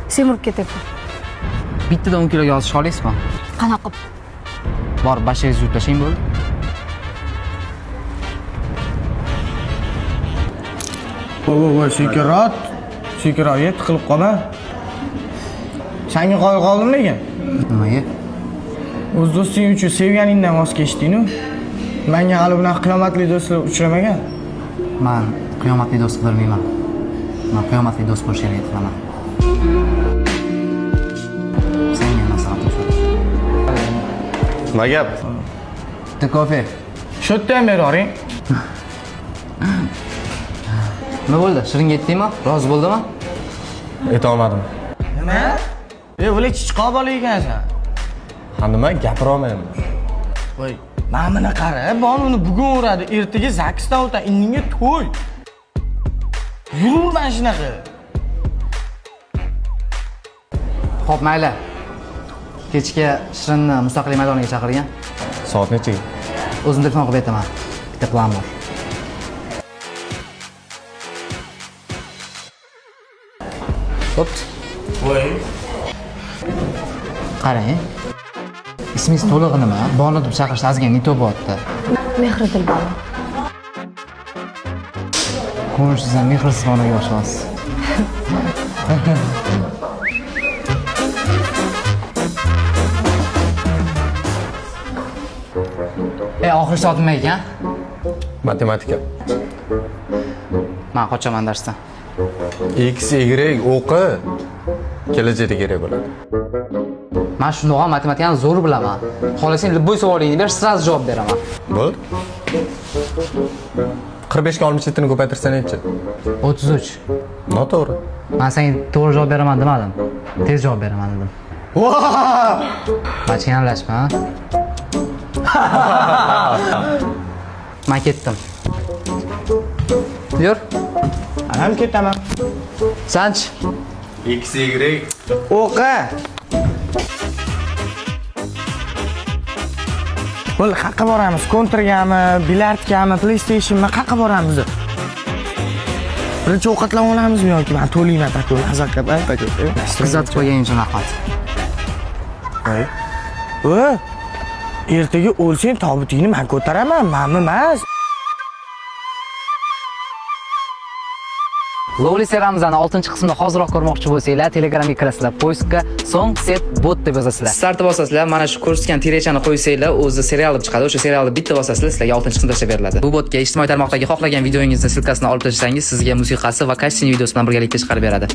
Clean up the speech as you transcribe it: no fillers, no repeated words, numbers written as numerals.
semirib ketyapti. Bittadan 10 kiloga ozish olaysizmi? Qanaqa? Borib bashangizni yuvib tashlang bo'ldi. Voy, sekiroq yet qilib qolma. Senga qoldimi lekin? Nimaga? O'z do'sting uchun sevganingdan voz kechding-ku. Menga hali bunaqa qiyomatli do'stlar uchramagan. Men qiyomatli do'st qidirmayman. Men qiyomatli do'st bo'lishga harakat qilaman. Senga maslahat so'radim. Nima gap? Bitta kofe. Shu yerda ham beravering. Nima bo'ldi? Shirin yetdingmi? Rozi bo'ldimi? Aytolmadim. Nima? O'lik chiqib bola ekansan. Ha nima gapira olmayman. Voy, mana buni qara, uni bugun uradi, ertaga zaksdan o'tadi, indinga to'y. Yurman shunaqa. Xo'p, mayli. Kechga Shirinni mustaqillik maydoniga chaqirgan. Soat nechaga? O'zim telefon qilib aytaman. Bitta plan bor. Bo'pti. Voy. Qarang. Ismingiz to'lig'i nima? Bonni deb chaqirish ozgina ne bo'lyapti. Mehriddin bola. Ko'rinishingizdan mehrsiz xonaga o'xshaysiz. Oxirgi soat nima ekan? Matematika. Men qochaman darsdan. X, Y o'qi. Kelajakda kerak bo'ladi. Men shundoq ham matematikani zo'r bilaman. Xohlasang любой savolingni ber, sразу javob beraman. Bo'ldi. 45 ga 67 ni ko'paytirsa necha? 33. Noto'g'ri. Men senga to'g'ri javob beraman demadim. Tez javob beraman dedim. Machka yanglashma. Men ketdim. Yur. Ham ketaman. Sanch. X, Y. O'qi. Bo'l, qayerga boramiz? Kontrgami, bilyardgami, PlayStationmi, qayerga boramiz? Birinchi ovqatlab olamizmi yoki men to'layman taku, hazakat, taku. Qizatib qo'yganing uchun rahmat. Voy. Ertaga o'lsang tobutingni men ko'taraman, menmi emas. Lovely seramizning 6-qismini hoziroq ko'rmoqchi bo'lsanglar, Telegramga kirasizlar, poystga Song Set Bot deb yozasizlar. Startni bosasizlar, mana shu ko'rsatgan tirechani qo'ysanglar, o'zi serial deb chiqadi. O'sha serialni bitta bosasizlar, sizlarga 6-qism tashlab beriladi. Bu botga ijtimoiy tarmoqdagi xohlagan videongizni silkasini olib tashlangiz, sizga musiqasi va kasting videosi bilan birgalikda chiqarib beradi.